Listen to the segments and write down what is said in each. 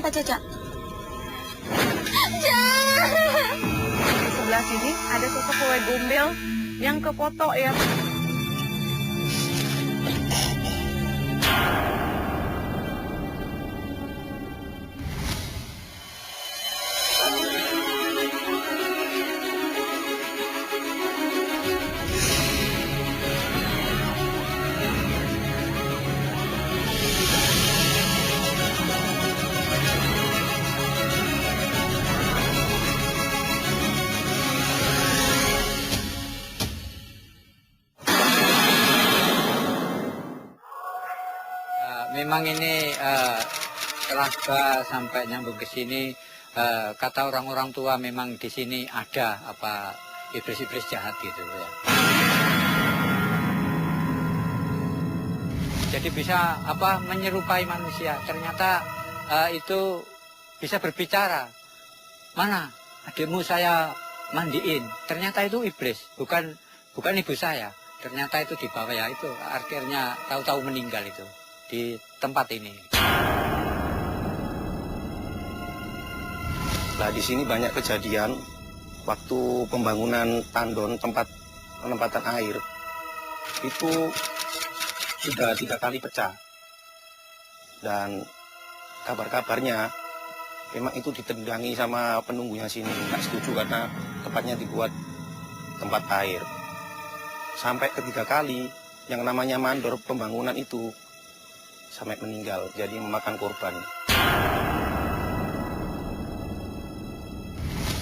apa, Caca? Di sebelah sini ada sosok wewe gombel yang kefoto ya. Memang ini setelah sampai nyambung ke sini, kata orang-orang tua memang di sini ada apa iblis-iblis jahat gitu ya. Jadi bisa apa menyerupai manusia. Ternyata itu bisa berbicara. Mana adikmu saya mandiin. Ternyata itu iblis, bukan ibu saya. Ternyata itu di bawah ya itu. Akhirnya tahu-tahu meninggal itu di tempat ini. Nah, di sini banyak kejadian waktu pembangunan tandon tempat penempatan air itu sudah 3 kali pecah. Dan kabar-kabarnya memang itu ditendangi sama penunggunya sini. Nggak setuju karena tempatnya dibuat tempat air. Sampai ketiga kali yang namanya mandor pembangunan itu sampai meninggal, jadi memakan korban.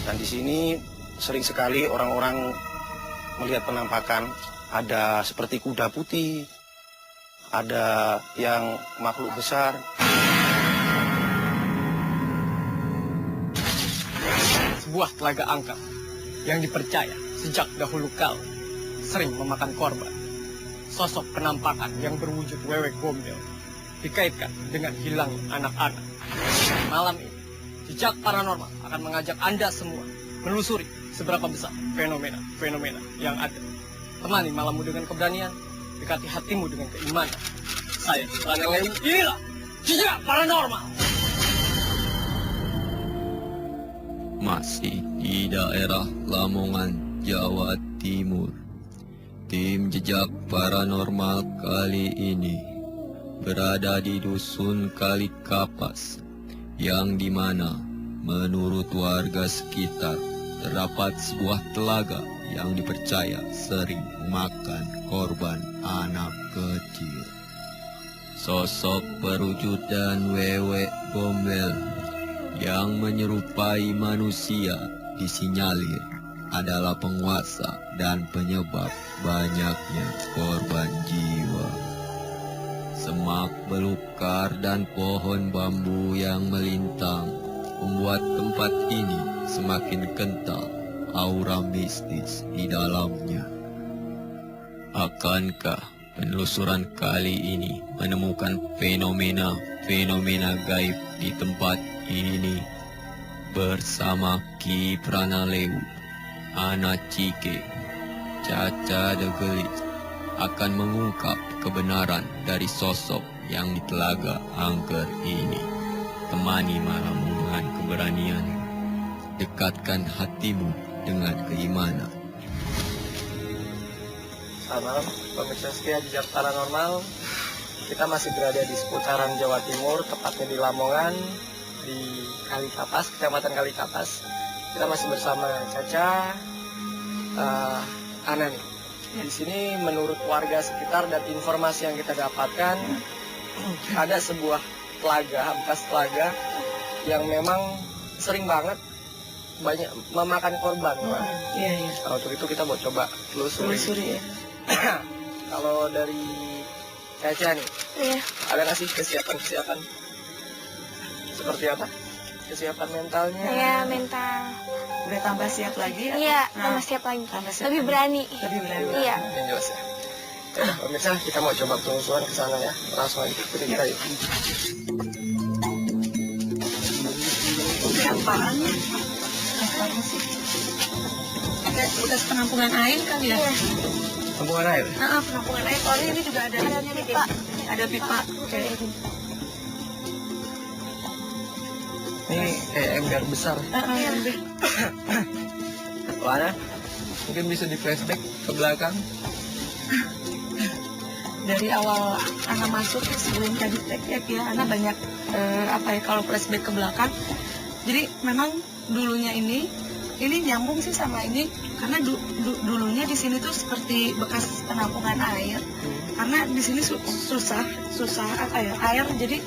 Dan di sini sering sekali orang-orang melihat penampakan, ada seperti kuda putih, ada yang makhluk besar. Sebuah telaga angker yang dipercaya sejak dahulu kala sering memakan korban. Sosok penampakan yang berwujud wewe gombel dikaitkan dengan hilang anak-anak. Malam ini, Jejak Paranormal akan mengajak Anda semua menelusuri seberapa besar fenomena-fenomena yang ada. Temani malammu dengan keberanian, dekati hatimu dengan keimanan. Saya, Lana Lewu, inilah Jejak Paranormal. Masih di daerah Lamongan, Jawa Timur. Tim Jejak Paranormal kali ini berada di Dusun Kali Kapas, yang dimana menurut warga sekitar terdapat sebuah telaga yang dipercaya sering memakan korban anak kecil. Sosok perwujudan wewe gombel yang menyerupai manusia disinyalir adalah penguasa dan penyebab banyaknya korban jiwa. Semak belukar dan pohon bambu yang melintang membuat tempat ini semakin kental aura mistis di dalamnya. Akankah penelusuran kali ini menemukan fenomena-fenomena gaib di tempat ini? Bersama Ki Pranalewu, Ana Cike, Caca De Gelis akan mengungkap kebenaran dari sosok yang di telaga angker ini. Temani malammu dengan keberanian, dekatkan hatimu dengan keimanan. Selamat malam, pemirsa setia Jejak Paranormal. Kita masih berada di seputaran Jawa Timur, tepatnya di Lamongan, di Kali Kapas, Kecamatan Kali Kapas. Kita masih bersama Caca, Ana nih. Di sini menurut warga sekitar dan informasi yang kita dapatkan, ada sebuah telaga, bekas telaga yang memang sering banget banyak memakan korban. Iya. Kalau untuk itu kita mau coba telusuri. Ya. Kalau dari Caca nih, Iya. ada nggak sih kesiapan seperti apa? Kesiapan mentalnya? Saya mental. Udah tambah siap lagi? Iya, Nah, tambah siap lagi. tambah siap Lebih lagi. berani. Lebih berani. Iya. Yang jelas ya. Ya, pemirsa, kita mau coba penelusuran ke sana ya. Langsung aja ikuti kita yuk. Ini apaan? Apaan sih? Kayak bekas penampungan air kan ya? Iya. Hubungan air? Nah, penampungan air. Soalnya ini juga ada Ada pipa. Ada pipa. Oke. Ini kayak ember besar. Mana? Mungkin bisa di flashback ke belakang. Dari awal Ana masuk sebelum tadi tek ya, Ana banyak kalau flashback ke belakang. Jadi memang dulunya ini nyambung sih sama ini karena dulunya di sini tuh seperti bekas penampungan air. Karena di sini susah air, jadi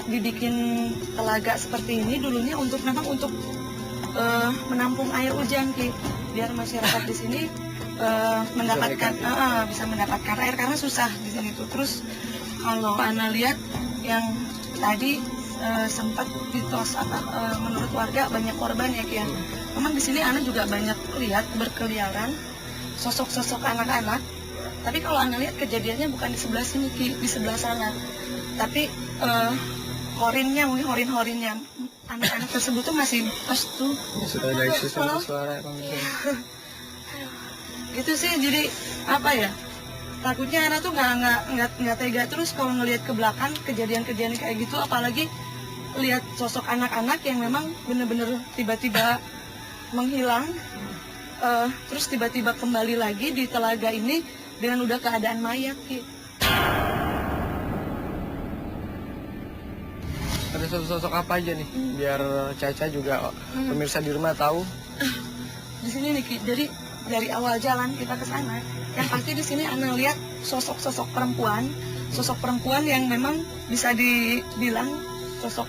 dibikin telaga seperti ini dulunya memang untuk menampung air hujan Ki, biar masyarakat di sini bisa mendapatkan air karena susah di sini tuh. Terus kalau Ana lihat yang tadi sempat ditos menurut warga banyak korban ya Ki. Memang di sini Ana juga banyak lihat berkeliaran sosok-sosok anak-anak. Tapi kalau Ana lihat kejadiannya bukan di sebelah sini Ki, di sebelah sana. Tapi horin-horinnya anak-anak tersebut tuh masih pas tuh. Sudah ada suara Gitu sih, jadi takutnya Ana tuh nggak tega terus kalau ngelihat ke belakang kejadian-kejadian kayak gitu, apalagi lihat sosok anak-anak yang memang bener-bener tiba-tiba menghilang, terus tiba-tiba kembali lagi di telaga ini dengan udah keadaan mayat Ki. Ada sosok apa aja nih? Biar Caca juga pemirsa di rumah tahu. Di sini nih Ki, jadi dari awal jalan kita ke sana, yang pasti di sini Ana lihat sosok perempuan yang memang bisa dibilang sosok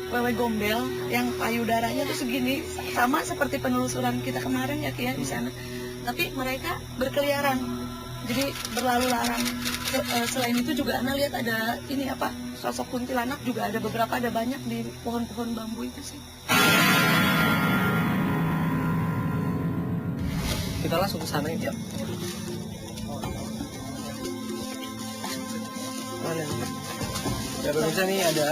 wewe gombel yang payudaranya tuh segini, sama seperti penelusuran kita kemarin ya Ki ya di sana. Tapi mereka berkeliaran, jadi berlalu lalang. Selain itu juga Ana lihat ada sosok kuntilanak juga ada beberapa, ada banyak di pohon-pohon bambu itu sih. Kita langsung ke sana ya. Mana nih? Ya pemirsa nih ada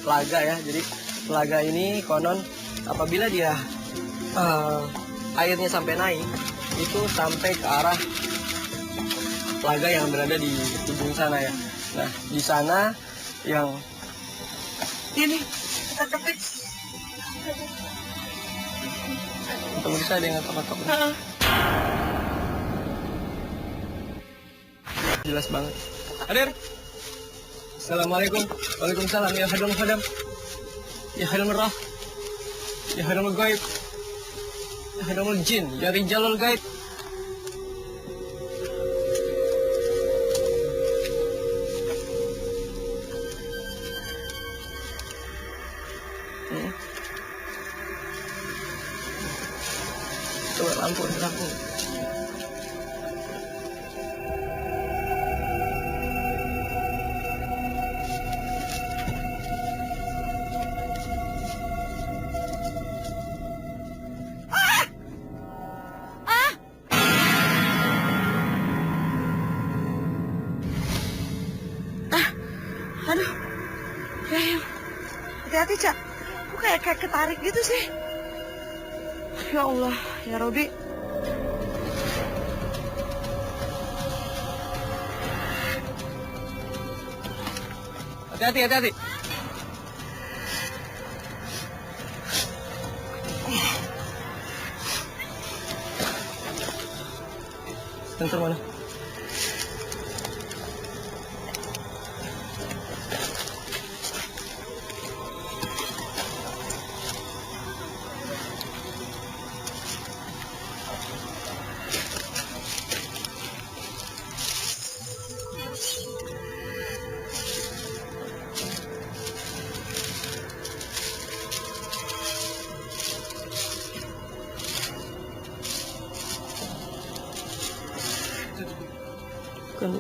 telaga ya. Jadi telaga ini konon apabila dia airnya sampai naik, itu sampai ke arah telaga yang berada di ujung sana ya. Nah di sana yang Ini kita kepik. pemirsa ada yang ngetok-ngetok. Jelas banget. Hadir. Assalamualaikum. Waalaikumsalam. Ya hadam hadam. Ya hadam roh. Ya hadam gaib. Ya hadam jin. Ya rijalul gaib. Coba lampu. Aduh, ya, hati-hati Cak, kok kayak ketarik gitu sih. Ya Allah, ya Robi. Hati-hati. Sensor mana? Bukan.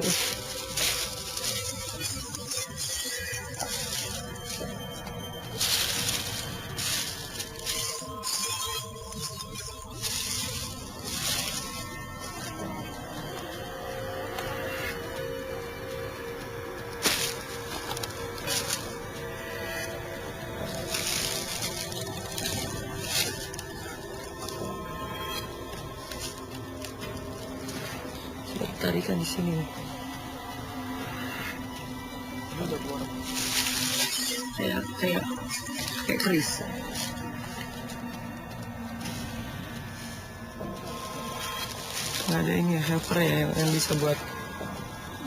Tarikan di sini. Ya. kayak keris. Nggak ada ini ya, helper ya yang bisa buat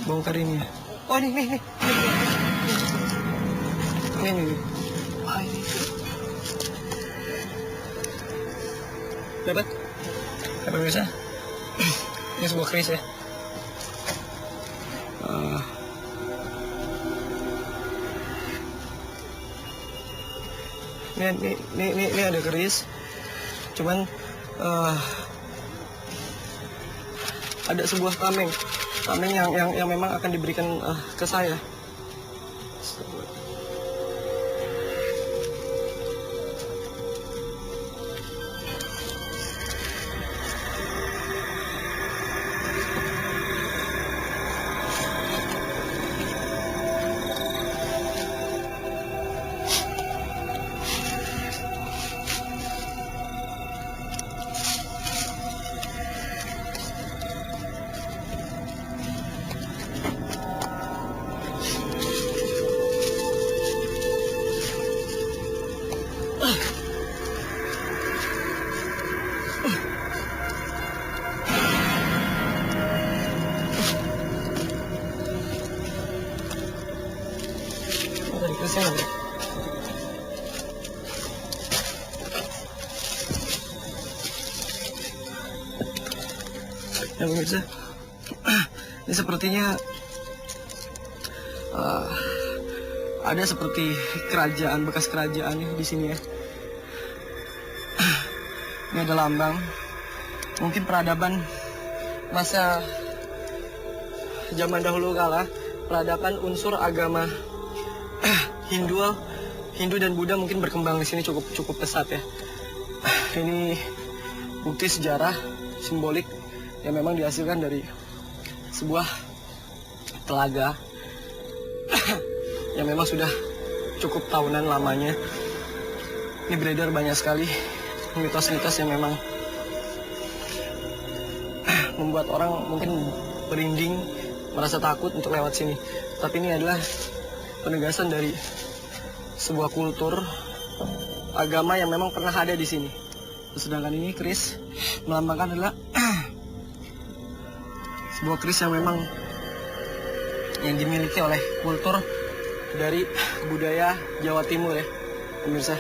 bongkar ini ya. Oh nih. Ini. Ah, ini. Dapat? Dapat bisa? Ini sebuah keris ya. Ini ada keris. Cuman ada sebuah tameng yang memang akan diberikan ke saya. Dari kerisnya ada. Ya pemirsa, ini sepertinya ada seperti kerajaan, bekas kerajaan di sini ya. Ini ada lambang, mungkin peradaban masa zaman dahulu kala, peradaban unsur agama Hindu dan Buddha mungkin berkembang di sini cukup pesat ya. Ini bukti sejarah simbolik yang memang dihasilkan dari sebuah telaga yang memang sudah cukup tahunan lamanya. Ini beredar banyak sekali mitos-mitos yang memang membuat orang mungkin merinding, merasa takut untuk lewat sini. Tapi ini adalah penegasan dari sebuah kultur agama yang memang pernah ada di sini. Sedangkan ini keris melambangkan adalah sebuah keris yang memang yang dimiliki oleh kultur dari budaya Jawa Timur ya, pemirsa.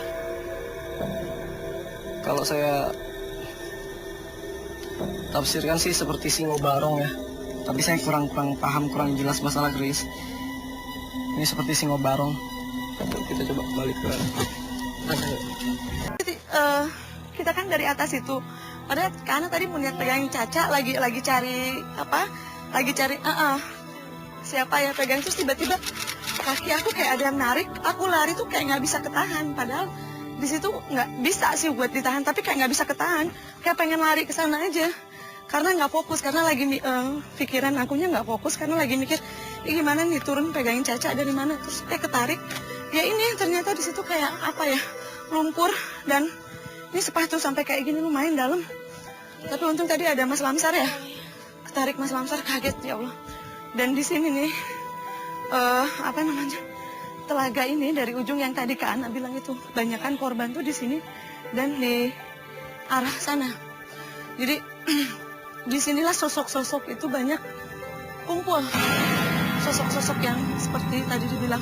Kalau saya tafsirkan sih seperti singo barong ya, tapi saya kurang paham, kurang jelas masalah keris. Ini seperti singo barong. Kita coba balik ke Kita kan dari atas itu. Padahal karena tadi melihat pegang Caca lagi cari apa? Lagi cari siapa ya pegang, terus tiba-tiba kaki aku kayak ada yang narik. Aku lari tuh kayak nggak bisa ketahan. Padahal di situ nggak bisa sih buat ditahan, tapi kayak nggak bisa ketahan. Kayak pengen lari ke sana aja. Karena nggak fokus, karena lagi pikiran akunya nggak fokus, karena lagi mikir ini gimana nih turun pegangin Caca dari mana, terus kayak ketarik. Ya ini ternyata di situ kayak apa ya, lumpur, dan ini sepatu sampai kayak gini lumayan dalam. Tapi untung tadi ada Mas Lamsar ya, ketarik Mas Lamsar, kaget ya Allah. Dan di sini nih apa namanya, telaga ini dari ujung yang tadi Kak Ana bilang itu banyakan korban tuh di sini dan di arah sana. Jadi disinilah sosok-sosok itu banyak kumpul. Sosok-sosok yang seperti tadi dibilang,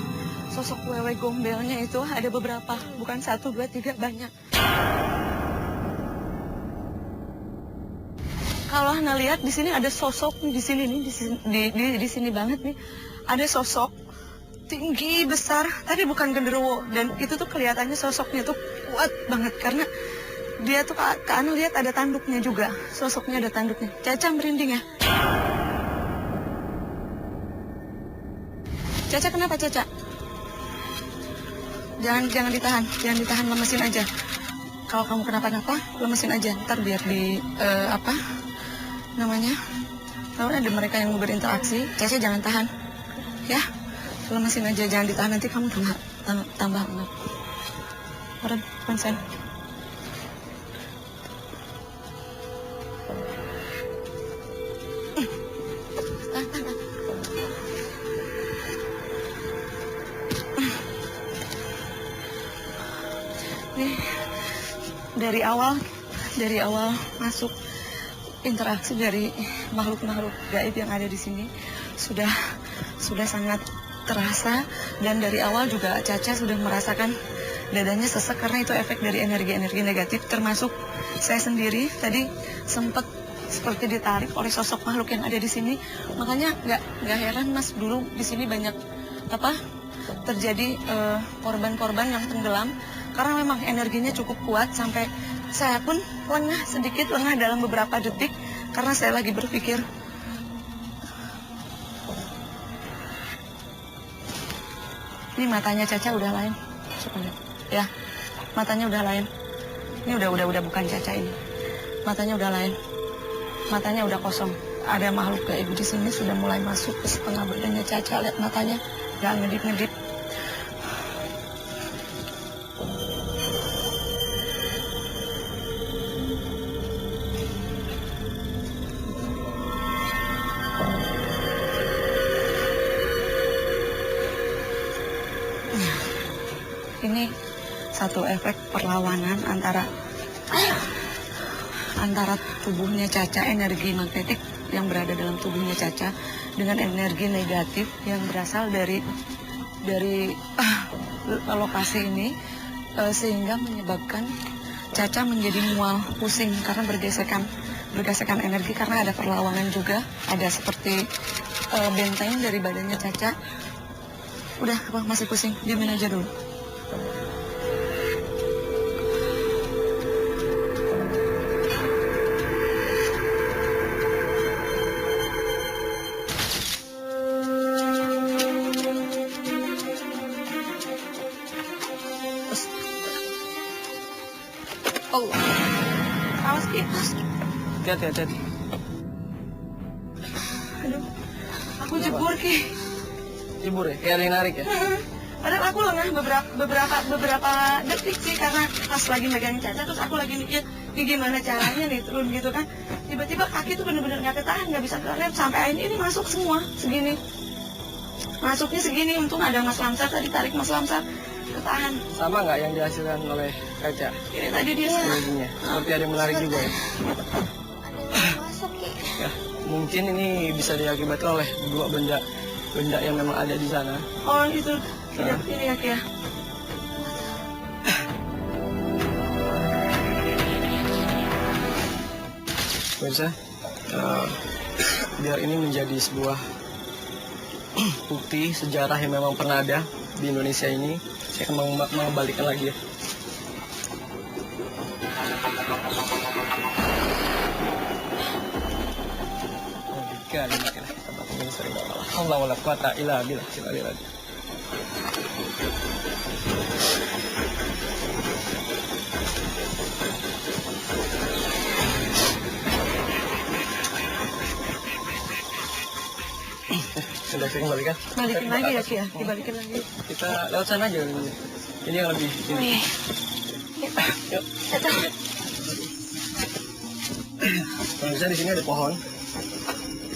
sosok wewe gombelnya itu ada beberapa, bukan 1, 2, 3, banyak. Kalau Hana lihat di sini ada sosok di sini nih, di sini banget nih, ada sosok tinggi besar, tapi bukan genderuwo, dan itu tuh kelihatannya sosoknya tuh kuat banget karena dia tuh Kak Ana lihat ada tanduknya juga, sosoknya ada tanduknya. Caca merinding ya. Caca kenapa Caca? Jangan ditahan, lemesin aja. Kalau kamu kenapa-napa, lemesin aja. Ntar biar di apa namanya? Kalau ada mereka yang mau berinteraksi, Caca jangan tahan, ya. Lemesin aja, jangan ditahan, nanti kamu tambah enak. Orang konsen. dari awal masuk interaksi dari makhluk-makhluk gaib yang ada di sini sudah sangat terasa, dan dari awal juga Caca sudah merasakan dadanya sesek karena itu efek dari energi-energi negatif, termasuk saya sendiri tadi sempat seperti ditarik oleh sosok makhluk yang ada di sini. Makanya nggak heran Mas, dulu di sini banyak terjadi korban-korban yang tenggelam karena memang energinya cukup kuat, sampai saya pun sedikit lengah dalam beberapa detik karena saya lagi berpikir. Ini matanya Caca udah lain. Coba lihat. Ya, matanya udah lain. Ini udah bukan Caca ini. Matanya udah lain. Matanya udah kosong. Ada makhluk gaib di sini sudah mulai masuk ke setengah badannya Caca. Lihat matanya, nggak ngedip-ngedip. Ini satu efek perlawanan antara tubuhnya Caca, energi magnetik yang berada dalam tubuhnya Caca dengan energi negatif yang berasal dari lokasi ini, sehingga menyebabkan Caca menjadi mual, pusing karena bergesekan energi karena ada perlawanan juga, ada seperti benteng dari badannya Caca. Udah, apa masih pusing? Diamin aja dulu. Oh, awas kipas. Hati-hati. Aduh, aku jebur Ki. Jebur ya? Kayak ada yang narik ya? Padahal aku lengah beberapa detik sih, karena pas lagi megang Caca terus aku lagi mikir ini gimana caranya nih turun gitu kan. Tiba-tiba kaki tuh bener-bener nggak ketahan, nggak bisa kerem, sampai akhirnya ini masuk semua segini. Masuknya segini, untung ada Mas Lamsar tadi, tarik Mas Lamsar, ketahan. Sama nggak yang dihasilkan oleh Caca? Ini tadi dia Energinya. Seperti ada yang menarik juga ya? Ya, mungkin ini bisa diakibatkan oleh dua benda yang memang ada di sana. Oh itu, ini ya Ki ya. Pemirsa, biar ini menjadi sebuah bukti sejarah yang memang pernah ada di Indonesia ini, saya akan mengembalikan lagi ya. Allah wala quwata illa billah. Sudah saya kembalikan. Balikin lagi ya Ki ya, dibalikin lagi. Kita lewat sana aja. Ini yang lebih ini. Yuk. Pemirsa, di sini ada pohon.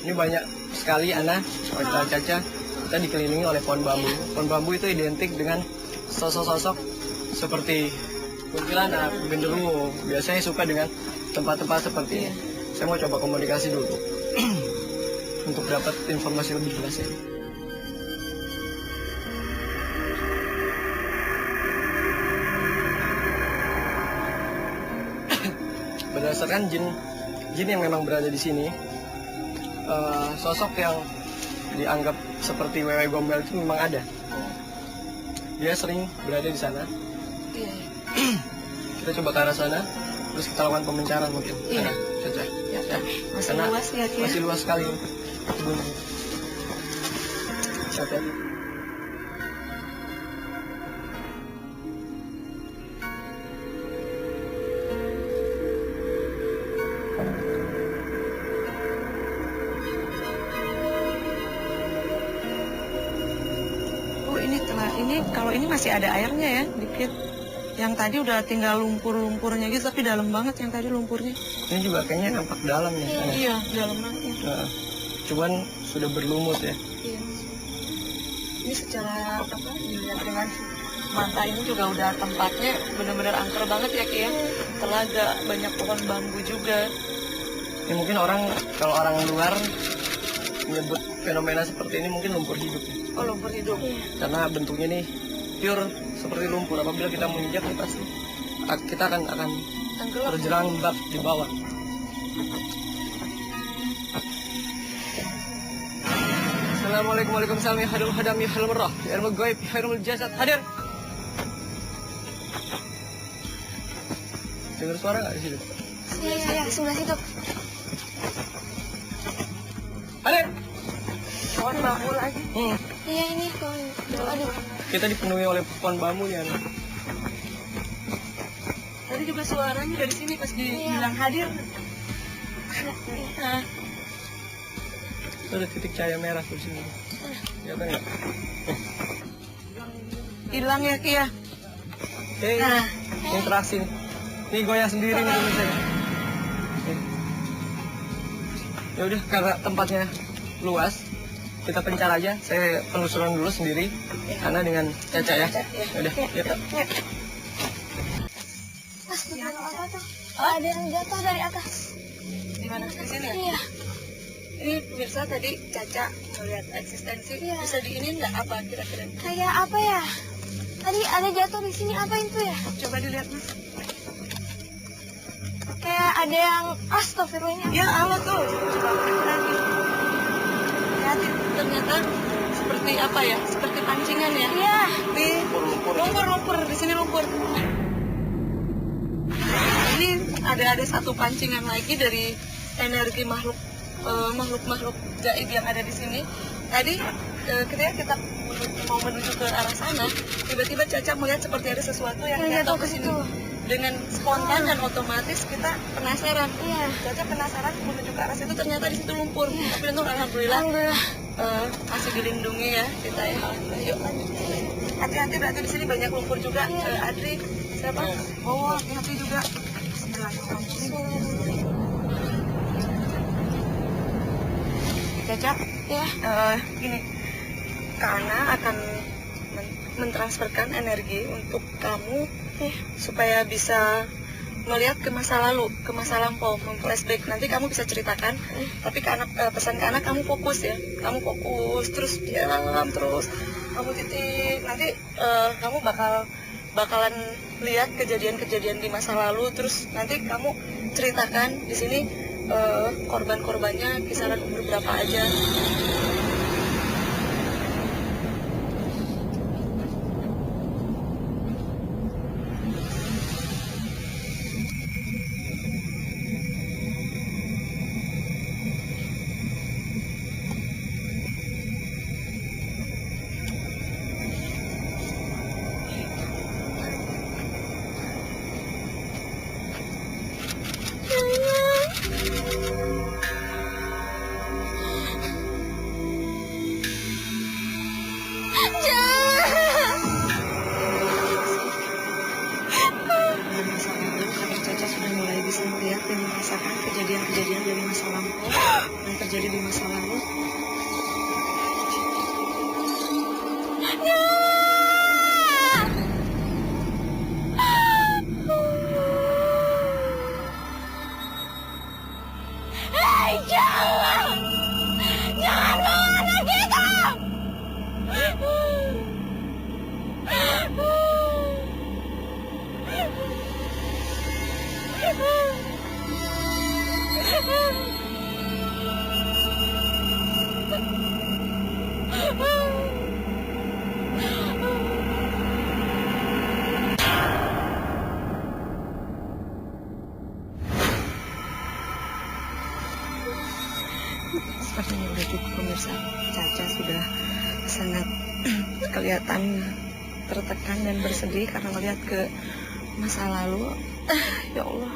Ini banyak sekali Ana, Caca. Kita dikelilingi oleh pohon bambu. Pohon bambu itu identik dengan sosok-sosok seperti kuntilanak, genderuwo. Biasanya suka dengan tempat-tempat seperti ini. Saya mau coba komunikasi dulu untuk dapat informasi lebih jelas ya. Berdasarkan jin yang memang berada di sini, sosok yang dianggap seperti Wewe Gombel itu memang ada. Dia sering berada di sana. Iya. Kita coba ke arah sana, terus kita lakukan pembicaraan mungkin. Iya. Caca. Ya, masih Karena luas ya Ki ya. masih luas sekali kebunnya. Hati-hati. Ini kalau ini masih ada airnya ya, dikit. Yang tadi udah tinggal lumpur-lumpurnya gitu, tapi dalam banget yang tadi lumpurnya. Ini juga kayaknya nampak dalam ya. Iya, dalam banget. Nah, cuman sudah berlumut ya. Iya. Ini secara dilihat dengan Manta ini juga udah tempatnya benar-benar angker banget ya Ki ya. Telaga, banyak pohon bambu juga. Ini mungkin kalau orang luar menyebut fenomena seperti ini mungkin lumpur hidup ya. Oh, lumpur hidup. Karena bentuknya nih pure seperti lumpur. Apabila kita menginjak nih pasti kita akan Tenggelam. terjerembab di bawah. Assalamualaikum warahmatullahi wabarakatuh. Hadul hadam ya halal merah. Ya ilmu gaib, ya ilmu jasad. Hadir. Dengar suara nggak di situ? Iya, sebelah situ. Hadir. Pohon bambu lagi. Iya, ini pohon. Aduh. Kita dipenuhi oleh pohon bambu ya. Tadi juga suaranya dari sini pas dibilang hadir. Nah, Itu ada titik cahaya merah di sini. Kelihatan nggak? hilang ya Ki ya. Hei, Nah. interaksi nih. Ini goyang sendiri nih pemirsa. Ya udah, karena tempatnya luas, kita pencar aja. Saya penelusuran dulu sendiri, karena dengan Caca ya. Ya udah, yuk. Mas, betul apa tuh? Ada yang jatuh dari atas. Di mana? Di sini ya? Iya. Ini pemirsa tadi Caca melihat eksistensi. Iya. Bisa diinin nggak apa kira-kira? Kayak apa ya? Tadi ada jatuh di sini, apa itu ya? Coba dilihat Mas. Kayak ada yang astagfirullah ini. Ya Allah tuh. Coba lihat lagi. Lihat ternyata seperti apa ya? Seperti pancingan ya? Iya. Di lumpur. Di sini lumpur. Ini ada satu pancingan lagi dari energi makhluk gaib yang ada di sini. Tadi ketika kita mau menuju ke arah sana, tiba-tiba Caca melihat seperti ada sesuatu yang jatuh ke situ. Dengan spontan dan otomatis kita penasaran. Iya. Caca penasaran menuju ke arah situ, ternyata di situ lumpur. Tapi untung alhamdulillah masih dilindungi ya kita ya. Yuk lanjut. Hati-hati, berarti di sini banyak lumpur juga. Adri, siapa? Oh, hati-hati juga. Caca, Ya. gini, Kana akan mentransferkan energi untuk kamu supaya bisa melihat ke masa lalu, ke masa lampau, memflashback. Nanti kamu bisa ceritakan, tapi ke anak, pesan ke anak kamu fokus ya, kamu fokus terus diam terus, kamu titik. Nanti kamu bakalan lihat kejadian-kejadian di masa lalu, terus nanti kamu ceritakan di sini korban-korbannya kisaran umur berapa aja. Caca sudah mulai bisa melihat dan merasakan kejadian-kejadian dari masa lampau yang terjadi di masa lalu. Jangan bawa anak kita! Sepertinya udah cukup pemirsa. Caca sudah sangat kelihatan tertekan dan bersedih karena melihat ke masa lalu. Ya Allah.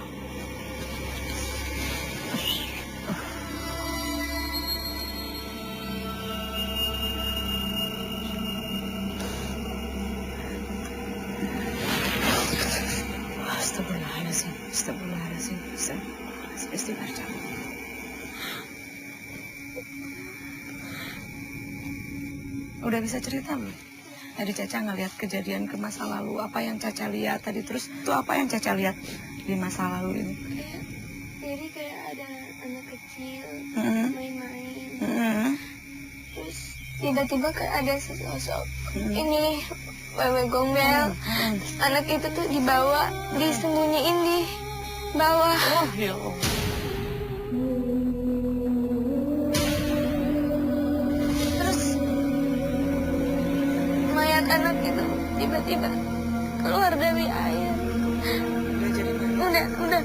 Astagfirullahaladzim. Astagfirullahaladzim. Istighfar, Caca. Udah bisa cerita belum? Tadi Caca ngelihat kejadian ke masa lalu, apa yang Caca lihat tadi, terus itu apa yang Caca lihat di masa lalu ini? Jadi kayak ada anak kecil main-main. Terus tiba-tiba kayak ada sesosok ini wewe gombel. Terus anak itu tuh dibawa, disembunyiin di bawah. Oh ya Allah. Terus mayat anak itu tiba-tiba keluar dari air. Udah jadi mana? Udah.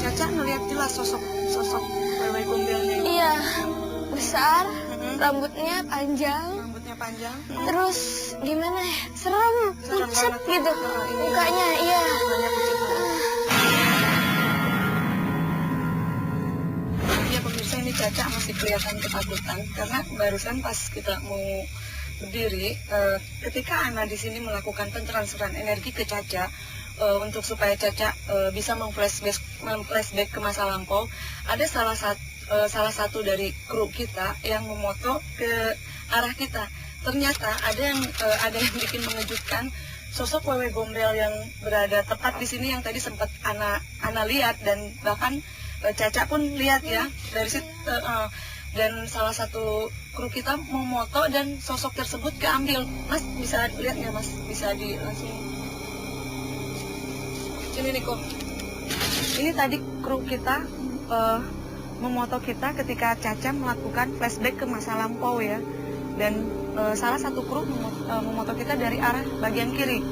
Caca ngelihat jelas sosok wewe gombelnya itu. Iya, besar, rambutnya panjang. Rambutnya panjang. Terus gimana ya? Serem, pucet banget. gitu. Ini Mukanya, iya. banyak Iya pemirsa, ini Caca masih kelihatan ketakutan karena barusan pas kita mau berdiri, ketika Ana di sini melakukan pentransferan energi ke Caca untuk supaya Caca bisa memflashback ke masa lampau, ada salah satu dari kru kita yang memoto ke arah kita. Ternyata ada yang bikin mengejutkan, sosok wewe gombel yang berada tepat di sini yang tadi sempat Ana lihat dan bahkan Caca pun lihat ya dari situ, dan salah satu kru kita memoto dan sosok tersebut keambil. Mas bisa lihat nggak Mas? Bisa langsung sini nih kok. Ini tadi kru kita memoto kita ketika Caca melakukan flashback ke masa lampau ya. Dan salah satu kru memoto kita dari arah bagian kiri.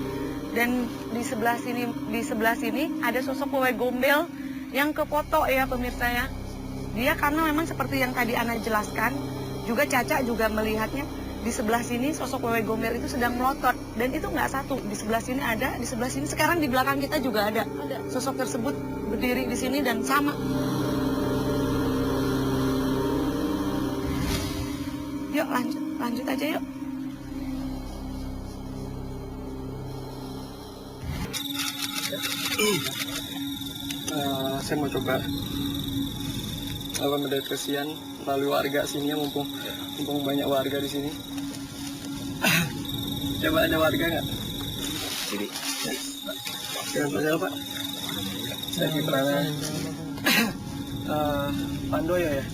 Dan di sebelah sini ada sosok wewe gombel yang kefoto ya pemirsa ya. Dia karena memang seperti yang tadi Ana jelaskan, juga Caca juga melihatnya di sebelah sini sosok wewe gombel itu sedang melotot, dan itu nggak satu, di sebelah sini ada, di sebelah sini sekarang di belakang kita juga ada sosok tersebut berdiri di sini dan sama. Yuk lanjut aja yuk. Saya mau coba mendeteksian melalui warga sini, mumpung banyak warga di sini. Coba ada warga nggak? Sini. Dengan saya Pak. Saya Kiprana. Pandoyo ya.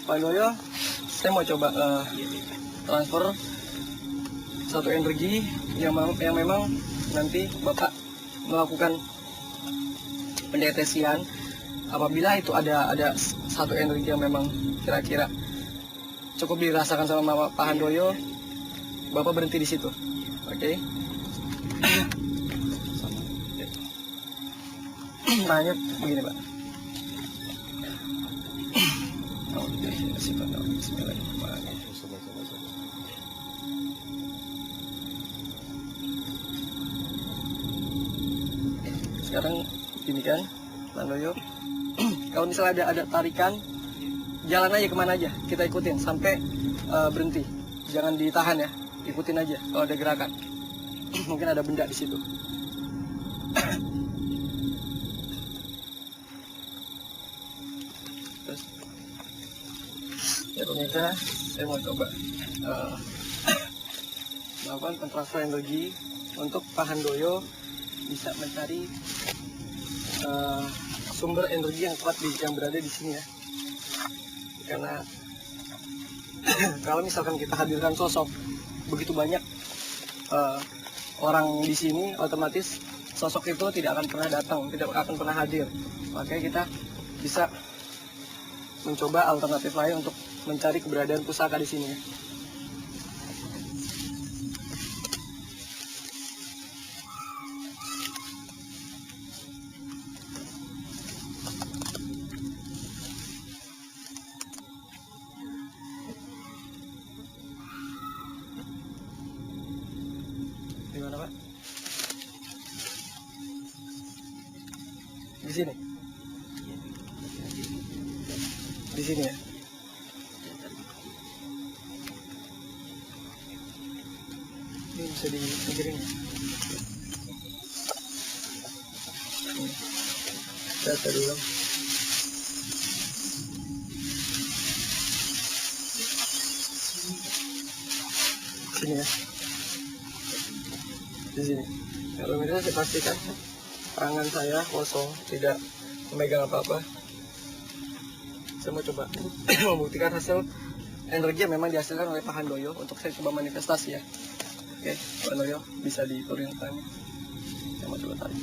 Pandoyo, saya mau coba transfer satu energi yang memang nanti Bapak melakukan pendeteksian. Apabila itu ada satu energi yang memang kira-kira cukup dirasakan sama Pak Handoyo, Bapak berhenti di situ. Oke? Tanya begini Pak. Oke, bismillahirrahmanirrahim. Sekarang gini kan, Pak Handoyo. Kalau misalnya ada tarikan, jalan aja kemana aja, kita ikutin sampai berhenti. Jangan ditahan ya, ikutin aja kalau ada gerakan. Mungkin ada benda di situ. Terus, ya pemirsa, saya mau coba melakukan pentransfer energi untuk Pak Handoyo bisa mencari sumber energi yang kuat yang berada di sini ya. Karena kalau misalkan kita hadirkan sosok begitu banyak orang di sini, otomatis sosok itu tidak akan pernah datang, tidak akan pernah hadir. Makanya kita bisa mencoba alternatif lain untuk mencari keberadaan pusaka di sini ya. Di mana Pak? Di sini. Di sini ya. Ini bisa dipikirin. Data dulu. sini ya. Di sini. Kalau misalnya saya pastikan tangan saya kosong, tidak memegang apa-apa. Saya mau coba membuktikan hasil energi yang memang dihasilkan oleh Pak Handoyo untuk saya coba manifestasi ya. Oke, Pak Handoyo bisa diturunin tangannya. Saya mau coba tarik.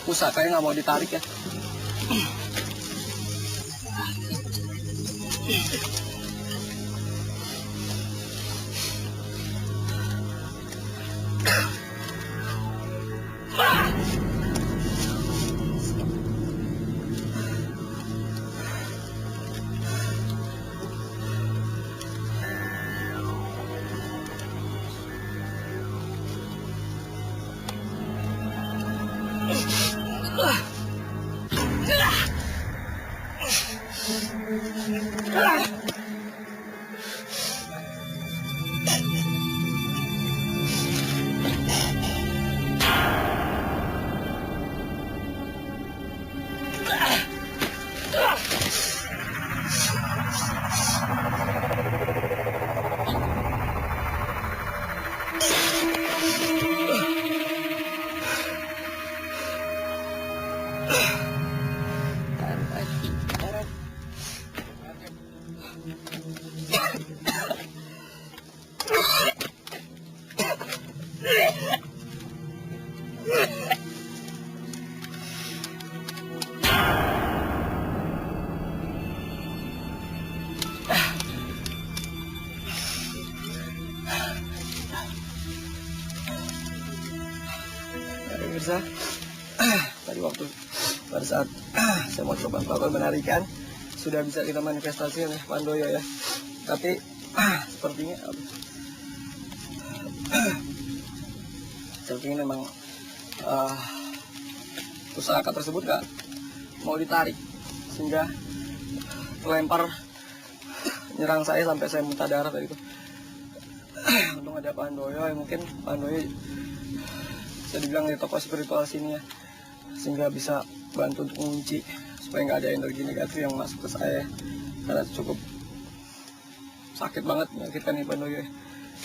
Pusakanya nggak mau ditarik ya. Mirza, tadi waktu pada saat saya mau coba melakukan menarikan sudah bisa kita manifestasi oleh Pak Handoyo ya. Tapi sepertinya memang pusaka tersebut gak mau ditarik sehingga terlempar nyerang saya sampai saya muntah darah tadi itu. Untung ada Pak Handoyo, ya mungkin Pak Handoyo bisa dibilang di tokoh spiritual sini ya, sehingga bisa bantu untuk mengunci supaya nggak ada energi negatif yang masuk ke saya, karena cukup sakit banget menyakitkan nih Pak Handoyo.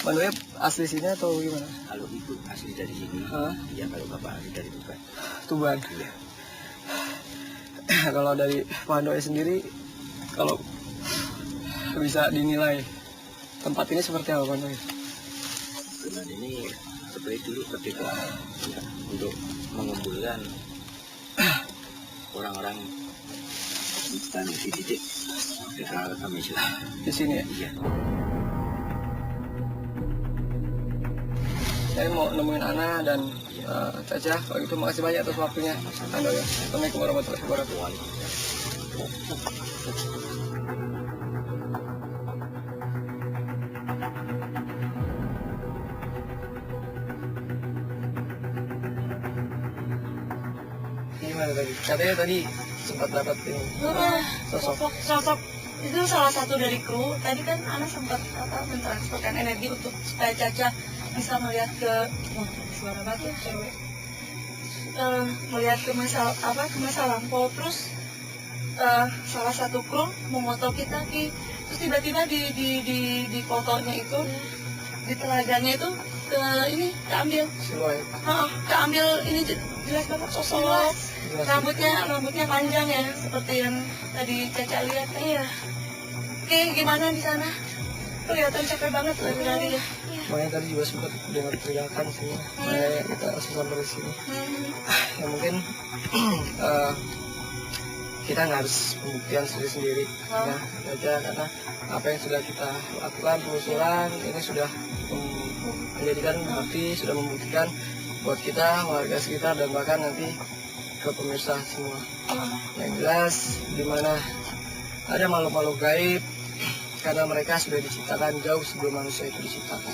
Pak Handoyo asli sini atau gimana? Kalau ibu asli dari sini, ya kalau bapak asli dari Tuban. Tuban. Iya. Kalau dari Pak Handoyo sendiri, kalau bisa dinilai tempat ini seperti apa Pak Handoyo? Tuban ini seperti dulu ketika untuk mengumpulkan orang-orang dan dididik kita kami di sini ya. Iya. Saya mau nemuin Ana dan Caca. Kalau gitu makasih banyak atas waktunya Handoyo. Assalamualaikum warahmatullahi wabarakatuh. Gimana tadi? Katanya tadi sempat dapat ini Sosok itu salah satu dari kru. Tadi kan Ana sempat mentransferkan energi untuk supaya Caca bisa melihat ke suara batu cewek, melihat ke masa lampau. Terus salah satu kru memoto kita Ki, terus tiba-tiba di fotonya itu di telaganya itu keambil keambil ini jelas banget sosok rambutnya panjang ya seperti yang tadi Caca lihat. Iya. Oke, gimana di sana? Kelihatan capek banget lari ya. Makanya tadi juga sempat dengar teriakan sih, makanya kita langsung sampai di sini. Ya mungkin kita nggak harus pembuktian sendiri-sendiri, ya aja karena apa yang sudah kita lakukan penelusuran ini sudah menjadikan bukti, sudah membuktikan buat kita warga sekitar dan bahkan nanti ke pemirsa semua. Yang jelas di mana ada makhluk-makhluk gaib karena mereka sudah diciptakan jauh sebelum manusia itu diciptakan.